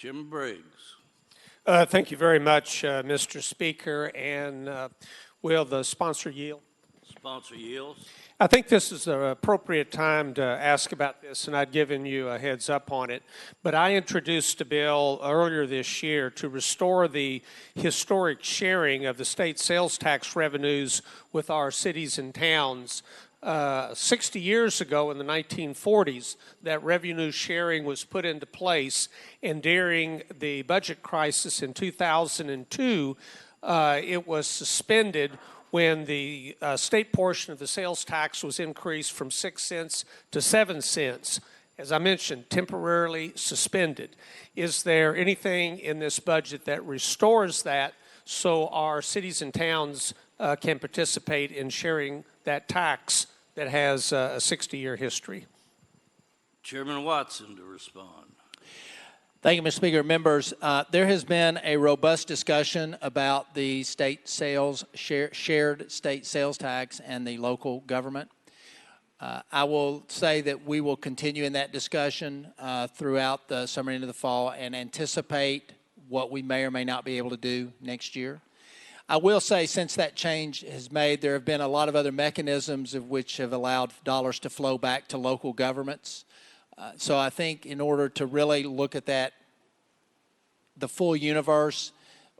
Chairman Briggs. Thank you very much, Mr. Speaker. And will the sponsor yield? Sponsor yields. I think this is an appropriate time to ask about this, and I'd given you a heads up on it. But I introduced a bill earlier this year to restore the historic sharing of the state sales tax revenues with our cities and towns. 60 years ago in the 1940s, that revenue sharing was put into place, and during the budget crisis in 2002, it was suspended when the state portion of the sales tax was increased from 6 cents to 7 cents. As I mentioned, temporarily suspended. Is there anything in this budget that restores that so our cities and towns can participate in sharing that tax that has a 60-year history? Chairman Watson to respond. Thank you, Mr. Speaker. Members, there has been a robust discussion about the state sales, shared state sales tax and the local government. I will say that we will continue in that discussion throughout the summer into the fall and anticipate what we may or may not be able to do next year. I will say since that change has made, there have been a lot of other mechanisms of which have allowed dollars to flow back to local governments. So I think in order to really look at that, the full universe,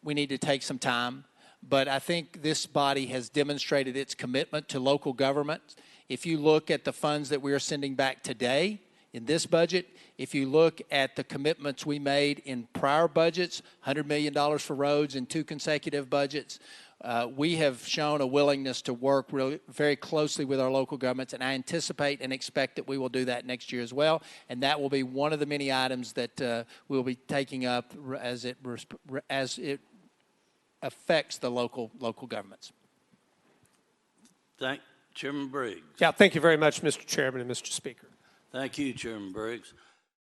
we need to take some time. But I think this body has demonstrated its commitment to local government. If you look at the funds that we are sending back today in this budget, if you look at the commitments we made in prior budgets, $100 million for roads in 2 consecutive budgets, we have shown a willingness to work really very closely with our local governments, and I anticipate and expect that we will do that next year as well. And that will be one of the many items that we'll be taking up as it affects the local governments. Thank Chairman Briggs. Yeah, thank you very much, Mr. Chairman and Mr. Speaker. Thank you, Chairman Briggs.